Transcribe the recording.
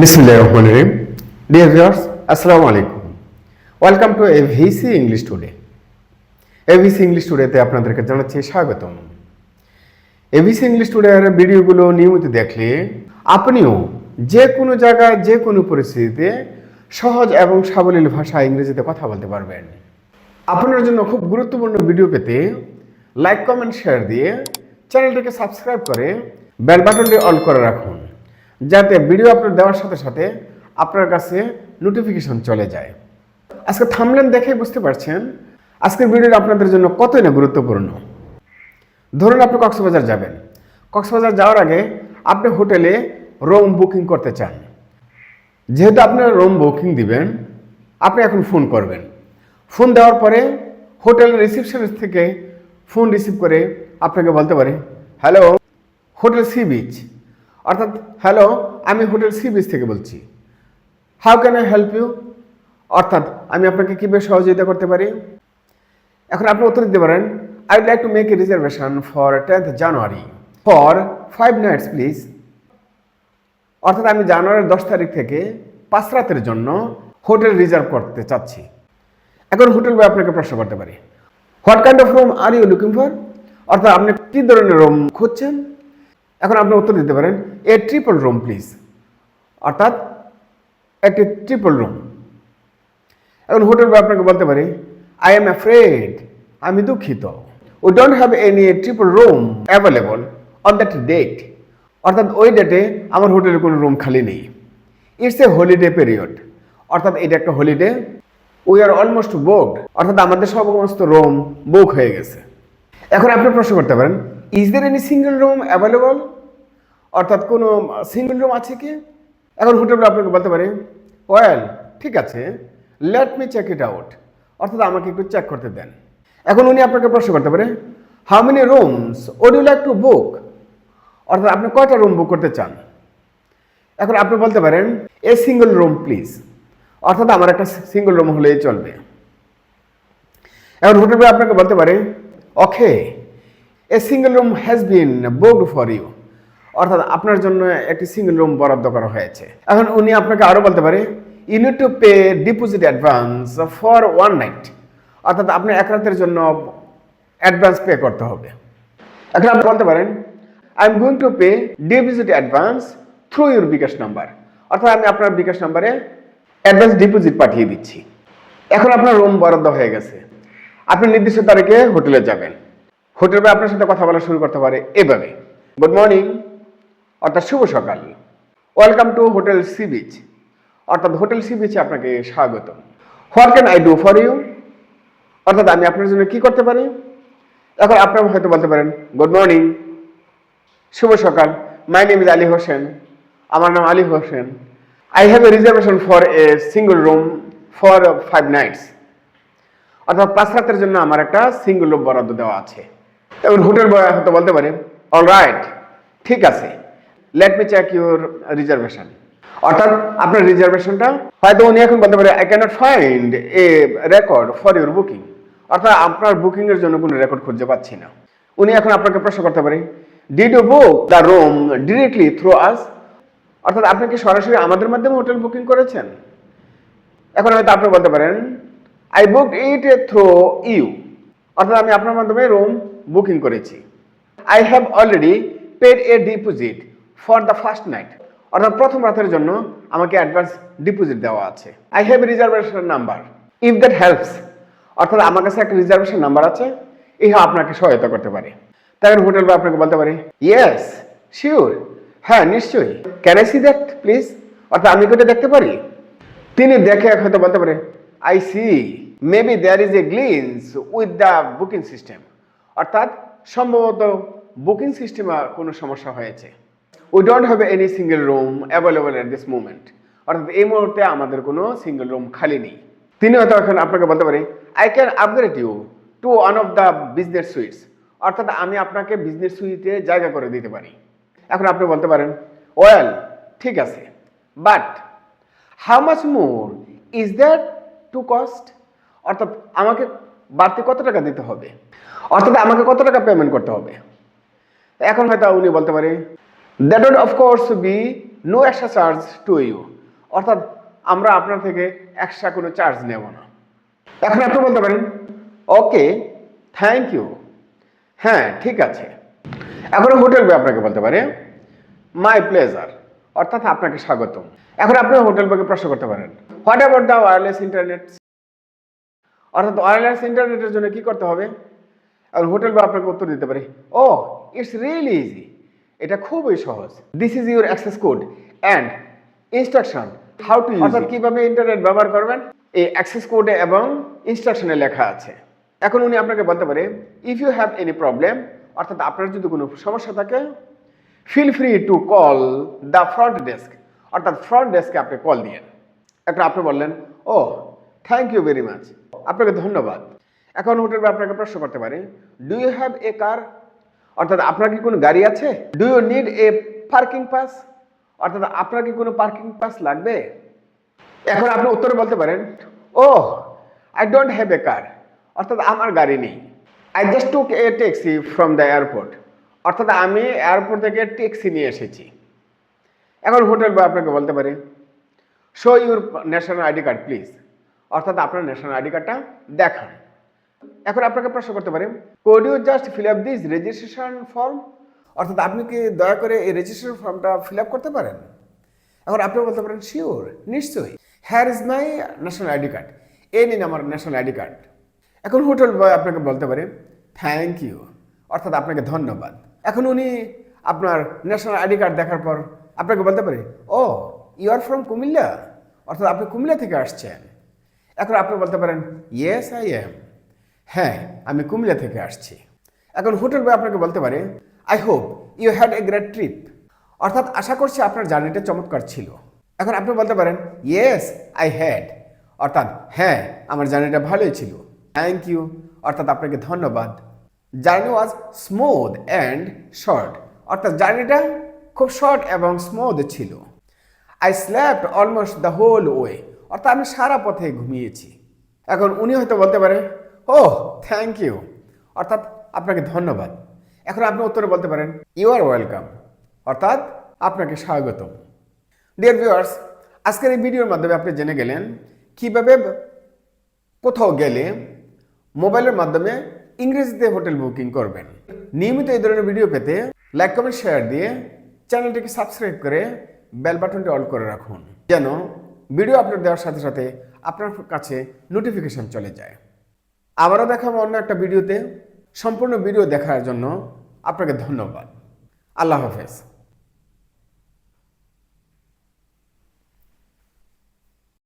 Bismillahirrahmanirrahim. Dear viewers, Assalamu alaikum. Welcome to AVC English Today. AVC English Today তে আপনাদেরকে জানাচ্ছি স্বাগতম। AVC English Today এর ভিডিওগুলো নিয়মিত দেখলে আপনিও যে কোনো জায়গায় যে কোনো পরিস্থিতিতে সহজ এবং সাবলীল ভাষায় ইংরেজিতে কথা বলতে পারবেন। আপনার জন্য খুব গুরুত্বপূর্ণ ভিডিও পেতে লাইক, কমেন্ট, শেয়ার দিয়ে চ্যানেলটিকে সাবস্ক্রাইব করে বেল বাটনটি অল করে রাখুন, যাতে ভিডিও আপলোড দেওয়ার সাথে সাথে আপনার কাছে নোটিফিকেশন চলে যায়। আজকে থাম্বনেল দেখে বুঝতে পারছেন আজকের ভিডিওটা আপনাদের জন্য কতই না গুরুত্বপূর্ণ। ধরুন আপনি কক্সবাজার যাবেন। কক্সবাজার যাওয়ার আগে আপনি হোটেলে রুম বুকিং করতে চান। যেহেতু আপনার রুম বুকিং দিবেন, আপনি এখন ফোন করবেন। ফোন দেওয়ার পরে হোটেল রিসেপশনিস্ট থেকে ফোন রিসিভ করে আপনাকে বলতে পারে, হ্যালো হোটেল সি বিচ, অর্থাৎ হ্যালো আমি হোটেল সি বিচ থেকে বলছি, how can I help you, অর্থাৎ আমি আপনাকে কীভাবে সহযোগিতা করতে পারি। এখন আপনি উত্তর দিতে পারেন, I would like to make a reservation for 10th January for 5 nights please, অর্থাৎ আমি জানুয়ারির 10 তারিখ থেকে 5 রাতের জন্য হোটেল রিজার্ভ করতে চাচ্ছি। এখন হোটেল বয় আপনাকে প্রশ্ন করতে পারি, what kind of room are you looking for, অর্থাৎ আপনি কী ধরনের রুম খুঁজছেন। এখন আপনি উত্তর দিতে পারেন, এ ট্রিপল রুম প্লিজ, অর্থাৎ একটি ট্রিপল রুম। এখন হোটেল বয় আপনাকে বলতে পারি, আই এম অ্যাফ্রেড, আমি দুঃখিত, we don't have any triple room available on that date, অর্থাৎ ওই ডেটে আমার হোটেলে কোনো রুম খালি নেই। ইটস এ হলিডে পিরিয়ড, অর্থাৎ এটা একটা holiday, we are almost booked, অর্থাৎ আমাদের সমস্ত রুম বুক হয়ে গেছে। এখন আপনি প্রশ্ন করতে পারেন, is there any single room available, অর্থাৎ কোনো সিঙ্গেল রুম আছে কি। এখন হোটেল আপনাকে বলতে পারে, ওয়েল ঠিক আছে, let me check it out, অর্থাৎ আমাকে একটু চেক করতে দেন। এখন উনি আপনাকে প্রশ্ন করতে পারে, how many rooms would you like to book, অর্থাৎ আপনি কয়টা রুম বুক করতে চান। এখন আপনি বলতে পারেন, এ সিঙ্গেল রুম প্লিজ, অর্থাৎ আমার একটা সিঙ্গেল রুম হলেই চলবে। এখন হোটেল আপনাকে বলতে পারে, okay a single room has been booked for you, অর্থাৎ আপনার জন্য একটি সিঙ্গেল রুম বরাদ্দ করা হয়েছে। এখন উনি আপনাকে আরও বলতে পারে, you need to pay deposit advance for 1 night, অর্থাৎ আপনি এক রাতের জন্য অ্যাডভান্স পে করতে হবে। এখন আপনি বলতে পারেন, I am going to pay deposit advance through your bKash number, অর্থাৎ আমি আপনার বিকাশ নাম্বারে অ্যাডভান্স ডিপোজিট পাঠিয়ে দিচ্ছি। এখন আপনার রুম বরাদ্দ হয়ে গেছে। আপনি নির্দিষ্ট তারিখে হোটেলে যাবেন। হোটেল বয় আপনার সাথে কথা বলা শুরু করতে পারে এভাবে, গুড মর্নিং, অর্থাৎ শুভ সকাল, welcome to hotel sea beach, অর্থাৎ হোটেল সি বিচে আপনাকে স্বাগতম। What can I do for you, অর্থাৎ আমি আপনার জন্য কি করতে পারি। এখন আপনারা হয়তো বলতে পারেন, গুড মর্নিং, শুভ সকাল, my name is Ali Hossain, আমার নাম Ali Hossain, I have a reservation for a single room for 5 nights, অর্থাৎ 5 রাতের জন্য আমার একটা সিঙ্গল রুম বরাদ্দ দেওয়া আছে। এবং হোটেল বয় হয়তো বলতে পারে, অল রাইট ঠিক আছে, let me check your reservation, অর্থাৎ আপনার রিজার্ভেশনটা হয়তো উনি এখন বলতে পারে, I can't find a record for your booking, অর্থাৎ আপনার বুকিং এর জন্য কোনো রেকর্ড খুঁজে পাচ্ছি না। উনি এখন আপনাকে প্রশ্ন করতে পারে, did you book the room directly through us, অর্থাৎ আপনি কি সরাসরি আমাদের মাধ্যমে হোটেল বুকিং করেছেন। এখন হয়তো আপনি বলতে পারেন, I booked it through you, অর্থাৎ আমি আপনার মাধ্যমে রুম বুকিং করেছি। I have already paid a deposit for the first night, অর্থাৎ প্রথম রাতের জন্য আমাকে অ্যাডভান্স ডিপোজিট দেওয়া আছে। I have a reservation number if that helps, অর্থাৎ আমার কাছে একটা রিজার্ভেশন নাম্বার আছে, ইহা আপনাকে সহায়তা করতে পারে। তাই হোটেল বা আপনাকে বলতে পারে, ইয়েস শিওর, হ্যাঁ নিশ্চয়ই, can I see that please, অর্থাৎ আমি কি দেখতে পারি। তিনি দেখে হয়তো বলতে পারে, I see maybe there is a glitch with the booking system, অর্থাৎ সম্ভবত বুকিং সিস্টেমে কোনো সমস্যা হয়েছে। We don't have any single room available at this movement, অর্থাৎ এই মুহূর্তে আমাদের কোনো সিঙ্গেল রুম খালি নেই। তিনি হয়তো এখন আপনাকে বলতে পারে, I can upgrade you to one of the business suites, অর্থাৎ আমি আপনাকে বিজনেস সুইটে জায়গা করে দিতে পারি। এখন আপনি বলতে পারেন, ওয়েল ঠিক আছে, but how much more is that to cost, অর্থাৎ আমাকে বাড়তি কত টাকা দিতে হবে, অর্থাৎ আমাকে কত টাকা পেমেন্ট করতে হবে। এখন হয়তো উনি বলতে পারে, that would of course be no extra charge to you, অর্থাৎ আমরা আপনার থেকে এক্সট্রা কোনো চার্জ নেব না। এখন আপনি বলতে পারেন ওকে, থ্যাংক ইউ, হ্যাঁ ঠিক আছে। এখন হোটেল বয় আপনাকে বলতে পারে মাই প্লেজার, অর্থাৎ আপনাকে স্বাগতম। এখন আপনি হোটেল বয়কে প্রশ্ন করতে পারেন what about the wireless internet, অর্থাৎ ওয়্যারলেস ইন্টারনেটের জন্য কি করতে হবে। আর হোটেল বয় আপনাকে উত্তর দিতে পারে ও ইটস রিয়েলি ইজি, এটা খুবই সহজ। This is your access code and instruction how to use, অর্থাৎ কিভাবে ইন্টারনেট ব্যবহার করবেন এই অ্যাক্সেস কোডে এবং ইনস্ট্রাকশনে লেখা আছে। এখন উনি আপনাকে বলতে পারে if you have any problem, অর্থাৎ আপনার যদি কোনো সমস্যা থাকে feel free to call the front desk, অর্থাৎ ফ্রন্ট ডেস্কে আপনি কল দিয়েন। একটা আপনি বললেন ও থ্যাংক ইউ ভেরি মাচ, আপনাকে ধন্যবাদ। এখন হোটেল বা আপনাকে প্রশ্ন করতে পারে do you have a car, অর্থাৎ আপনার কি কোনো গাড়ি আছে। Do you need a parking pass, অর্থাৎ আপনার কি কোনো পার্কিং পাস লাগবে। এখন আপনি উত্তরে বলতে পারেন ও I don't have a car, অর্থাৎ আমার গাড়ি নেই। I just took a taxi from the airport, অর্থাৎ আমি এয়ারপোর্ট থেকে ট্যাক্সি নিয়ে এসেছি। এখন হোটেল বা আপনাকে বলতে পারে show your national ID card please, অর্থাৎ আপনার ন্যাশনাল আইডি কার্ডটা দেখান। এখন আপনাকে প্রশ্ন করতে পারে could you just fill up this registration form, অর্থাৎ আপনি কি দয়া করে এই রেজিস্ট্রেশন ফর্মটা ফিল আপ করতে পারেন। এখন আপনি বলতে পারেন শিওর, নিশ্চয়ই, হ্যার is my national ID card, এই নিন আমার ন্যাশনাল আইডি কার্ড। এখন হোটেল বয় আপনাকে বলতে পারে থ্যাংক ইউ, অর্থাৎ আপনাকে ধন্যবাদ। এখন উনি আপনার ন্যাশনাল আইডি কার্ড দেখার পর আপনাকে বলতে পারে ও ইউ আর ফ্রম কুমিল্লা, অর্থাৎ আপনি কুমিল্লা থেকে আসছেন। এখন আপনি বলতে পারেন ইয়েস আই এম, হ্যাঁ আমি কুমিল্লা থেকে আসছি। এখন হোটেল বয় আপনাকে বলতে পারে I hope you had a great trip, অর্থাৎ আশা করছি আপনার জার্নিটা চমৎকার ছিল। এখন আপনি বলতে পারেন ইয়েস আই হ্যাড, অর্থাৎ হ্যাঁ আমার জার্নিটা ভালোই ছিল। থ্যাংক ইউ, অর্থাৎ আপনাকে ধন্যবাদ। Journey was smooth and short, অর্থাৎ জার্নিটা খুব শর্ট এবং স্মুথ ছিল। I slept almost the whole way, অর্থাৎ আমি সারা পথে ঘুমিয়েছি। এখন উনি হয়তো বলতে পারে ও থ্যাংক ইউ, অর্থাৎ আপনাকে ধন্যবাদ। এখন আপনি উত্তরে বলতে পারেন ইউ আর ওয়েলকাম, অর্থাৎ আপনাকে স্বাগতম। ডিয়ার ভিউয়ার্স, আজকের এই ভিডিওর মাধ্যমে আপনি জেনে গেলেন কিভাবে কোথাও গেলে মোবাইলের মাধ্যমে ইংরেজিতে হোটেল বুকিং করবেন। নিয়মিত এই ধরনের ভিডিও পেতে লাইক কমেন্ট শেয়ার দিয়ে চ্যানেলটিকে সাবস্ক্রাইব করে বেল বাটনটি অল করে রাখুন, যেন ভিডিও আপলোড দেওয়ার সাথে সাথে আপনার কাছে নোটিফিকেশন চলে যায়। আবারও দেখাবো অন্য একটা ভিডিওতে। সম্পূর্ণ ভিডিও দেখার জন্য আপনাকে ধন্যবাদ। আল্লাহ হাফেজ।